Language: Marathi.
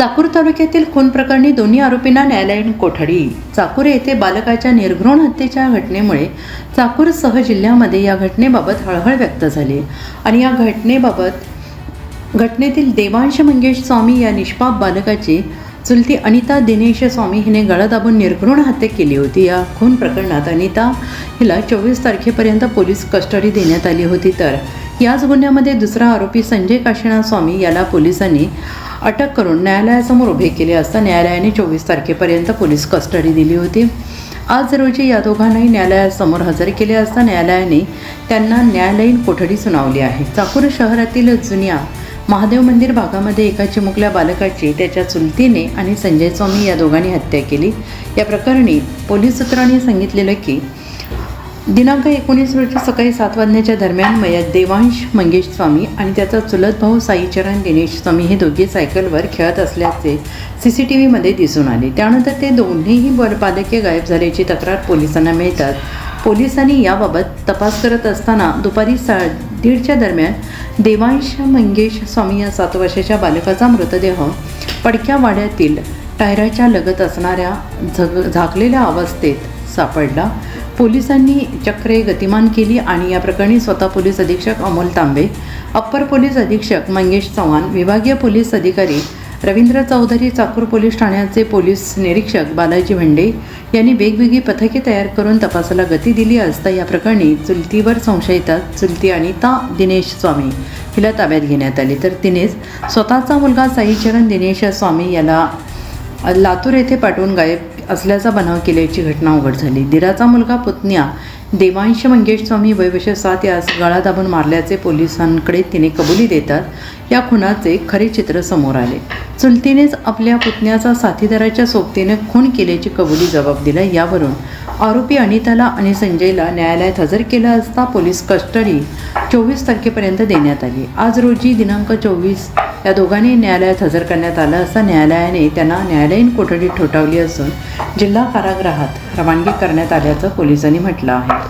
चाकूर तालुक्यातील खून प्रकरणी दोन्ही आरोपींना न्यायालयीन कोठडी। चाकूर येथे बालकाच्या निर्घृण हत्येच्या घटनेमुळे चाकूरसह जिल्ह्यामध्ये या घटनेबाबत हळहळ व्यक्त झाली आणि या घटनेतील देवांश मंगेश स्वामी या निष्पाप बालकाची चुलती अनिता दिनेश स्वामी हिने गळा दाबून निर्घृण हत्या केली होती। या खून प्रकरणात अनिता हिला 24 तारखेपर्यंत पोलीस कस्टडी देण्यात आली होती, तर याच गुन्ह्यामध्ये दुसरा आरोपी संजय काशीनाथ स्वामी याला पोलिसांनी अटक करून न्यायालयासमोर उभे केले असता न्यायालयाने 24 तारखेपर्यंत पोलीस कस्टडी दिली होती। आज रोजी या दोघांनाही न्यायालयासमोर हजर केले असता न्यायालयाने त्यांना न्यायालयीन कोठडी सुनावली आहे। चाकूर शहरातील जुन्या महादेव मंदिर भागामध्ये एका चिमुकल्या बालकाची त्याच्या चुलतीने आणि संजय स्वामी या दोघांनी हत्या केली। या प्रकरणी पोलीस सूत्रांनी सांगितलेलं की दिनांक 19 रोजी सकाळी 7 वाजण्याच्या दरम्यान मयत देवांश मंगेश स्वामी आणि त्याचा चुलत भाऊ साईचरण दिनेश स्वामी हे दोघे सायकलवर खेळत असल्याचे CCTVमध्ये दिसून आले। त्यानंतर ते दोन्हीही बालके गायब झाल्याची तक्रार पोलिसांना मिळतात पोलिसांनी याबाबत तपास करत असताना दुपारी 1:30च्या दरम्यान देवांश मंगेश स्वामी या 7 वर्षाच्या बालकाचा मृतदेह पडक्या वाड्यातील टायराच्या लगत असणाऱ्या झाकलेल्या अवस्थेत सापडला। पोलिसांनी चक्रे गतिमान केली आणि या प्रकरणी स्वतः पोलीस अधीक्षक अमोल तांबे, अप्पर पोलीस अधीक्षक मंगेश चव्हाण, विभागीय पोलीस अधिकारी रवींद्र चौधरी, चाकूर पोलीस ठाण्याचे पोलीस निरीक्षक बालाजी भेंडे यांनी वेगवेगळी पथके तयार करून तपासाला गती दिली असता या प्रकरणी चुलतीवर संशयित चुलती अनिता दिनेश स्वामी हिला ताब्यात घेण्यात आली, तर तिनेच स्वतःचा मुलगा साईचरण दिनेश स्वामी याला लातूर येथे पाठवून गायब असल्याचा बनाव केल्याची घटना उघड झाली। दिराचा मुलगा पुतण्या देवांश मंगेश स्वामी वय वर्ष 7 यास गळा दाबून मारल्याचे पोलिसांकडे तिने कबुली देतात या खुनाचे खरे चित्र समोर आले। चुलतीनेच आपल्या पुतण्याचा साथीदाराच्या सोबतीने खून केल्याची कबुली जबाब दिला। यावरून आरोपी अनिताला आणि संजयला न्यायालयात हजर केलं असता पोलीस कस्टडी 24 तारखेपर्यंत देण्यात आली। आज रोजी दिनांक 24 या दोघांनी न्यायालयात हजर करण्यात आलं असता न्यायालयाने त्यांना न्यायालयीन कोठडी ठोठावली असून जिल्हा कारागृहात रवानगी करण्यात आल्याचं पोलिसांनी म्हटलं आहे।